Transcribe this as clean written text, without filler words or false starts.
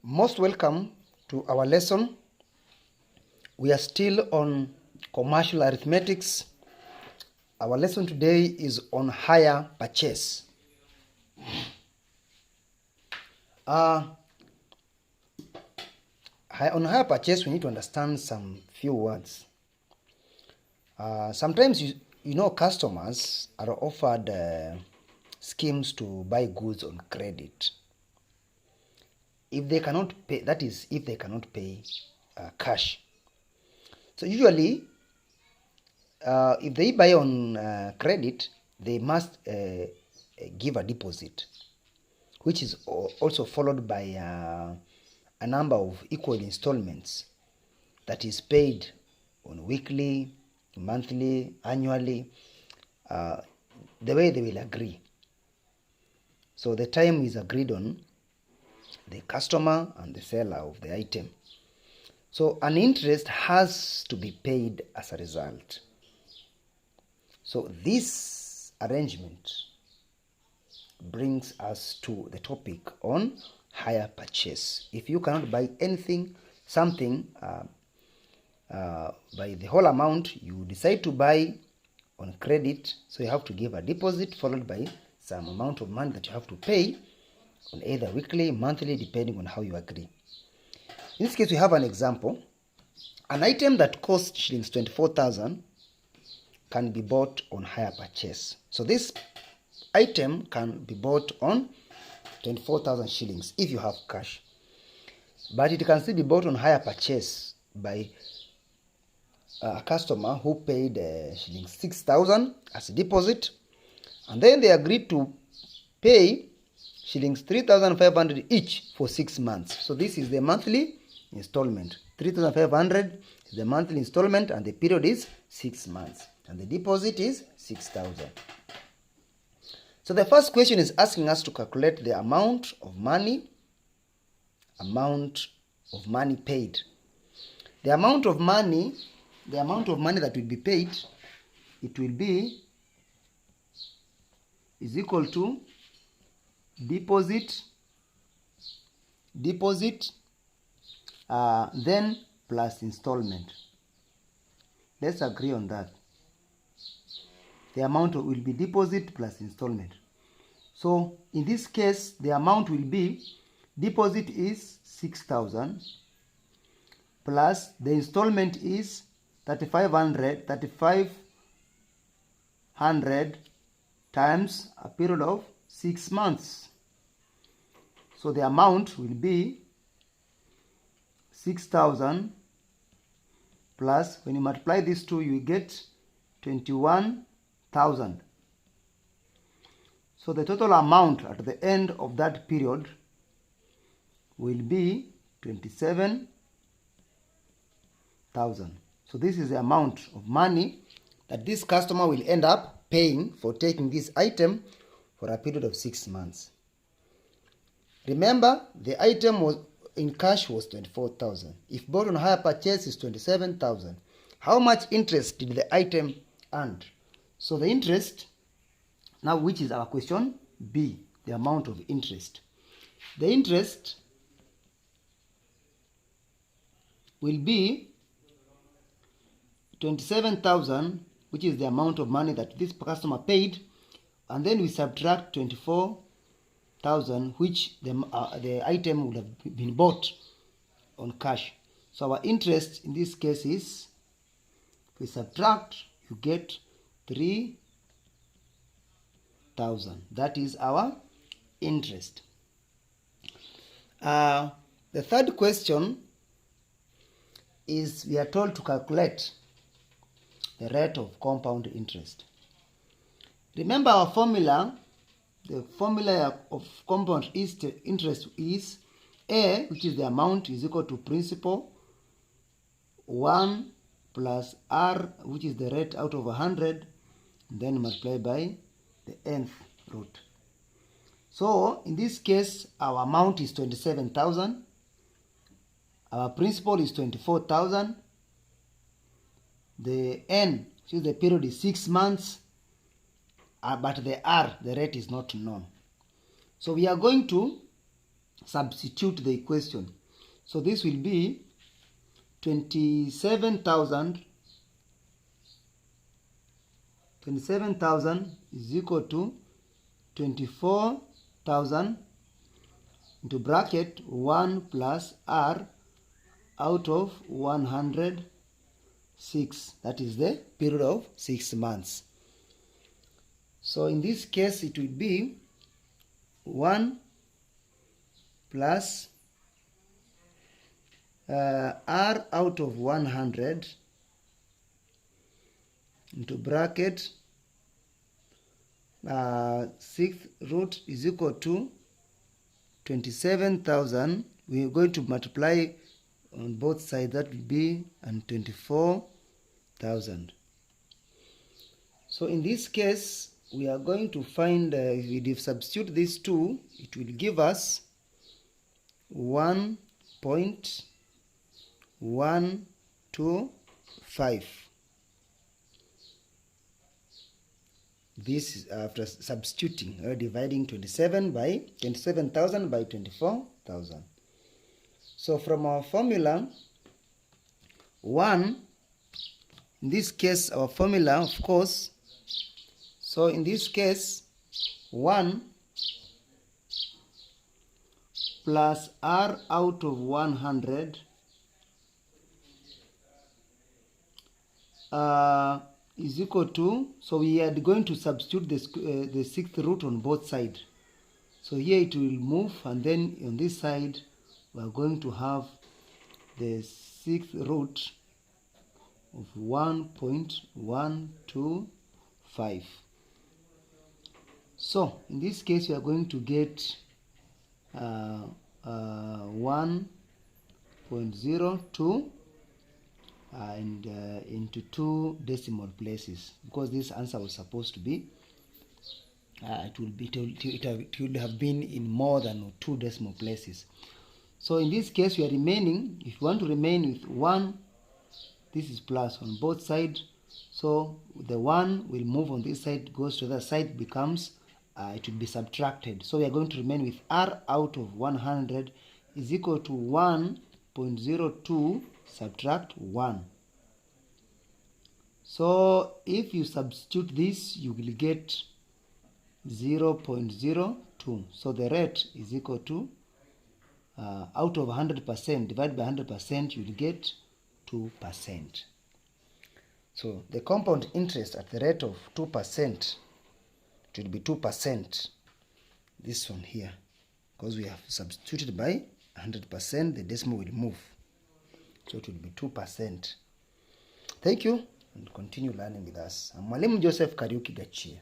Most welcome to our lesson. We are still on commercial arithmetics. Our lesson today is on hire purchase. On hire purchase, we need to understand some few words. Sometimes customers are offered schemes to buy goods on credit. If they cannot pay, that is, if they cannot pay cash. So usually, if they buy on credit, they must give a deposit, which is also followed by a number of equal installments that is paid on weekly, monthly, annually, the way they will agree. So the time is agreed on the customer and the seller of the item. So an interest has to be paid as a result. So this arrangement brings us to the topic on hire purchase. If you cannot buy something by the whole amount, you decide to buy on credit, so you have to give a deposit followed by some amount of money that you have to pay on either weekly, monthly, depending on how you agree. In this case, we have an example. An item that costs shillings 24,000 can be bought on hire purchase. So this item can be bought on 24,000 shillings if you have cash. But it can still be bought on hire purchase by a customer who paid shillings 6,000 as a deposit, and then they agreed to pay shillings 3,500 each for 6 months. So this is the monthly installment. 3,500 is the monthly installment, and the period is 6 months, and the deposit is 6,000. So the first question is asking us to calculate the amount of money paid. The amount of money that will be paid, it will be is equal to deposit then plus installment. Let's agree on that. The amount will be deposit plus installment. So in this case, the amount will be, deposit is 6,000 plus the installment is 3,500 times a period of 6 months. So the amount will be 6,000 plus, when you multiply these two, you get 21,000. So the total amount at the end of that period will be 27,000. So this is the amount of money that this customer will end up paying for taking this item for a period of 6 months. Remember, the item was in cash was 24,000. If bought on hire purchase is 27,000. How much interest did the item earn? So the interest, now which is our question B, the amount of interest. The interest will be 27,000, which is the amount of money that this customer paid, and then we subtract 24,000, which the item would have been bought on cash. So our interest in this case is, if we subtract, you get 3,000. That is our interest. The third question is, we are told to calculate the rate of compound interest. Remember our formula. The formula of compound interest is A, which is the amount, is equal to principal 1 plus R, which is the rate out of 100, then multiply by the nth root. So in this case, our amount is 27,000. Our principal is 24,000. The N, which is the period, is 6 months. But the R, the rate is not known. So we are going to substitute the equation. So this will be 27,000 is equal to 24,000 into bracket 1 plus r out of 106. That is the period of 6 months. So in this case it will be 1 plus r out of 100 into bracket 6th root is equal to 27,000. We are going to multiply on both sides. That will be 24,000. So in this case we are going to find, if we substitute these two, it will give us 1.125. This is after substituting or dividing 27,000 by 24,000. So from our formula, 1, in this case our formula, of course, so in this case 1 plus r out of 100 is equal to, so we are going to substitute the 6th root on both sides. So here it will move, and then on this side we are going to have the 6th root of 1.125. So in this case we are going to get 1.02 and into 2 decimal places, because this answer was supposed to be it would have been in more than 2 decimal places. So in this case we are remaining, if you want to remain with 1, this is plus on both sides, so the 1 will move on this side, goes to the other side, becomes it will be subtracted. So we are going to remain with r out of 100 is equal to 1.02 subtract 1. So if you substitute this, you will get 0.02. So the rate is equal to out of 100%, divided by 100%, you will get 2%. So the compound interest at the rate of 2%, it will be 2%, this one here, because we have substituted by 100%, the decimal will move, so it will be 2%. Thank you, and continue learning with us. I'm Mwalimu Joseph Kariuki Gachie.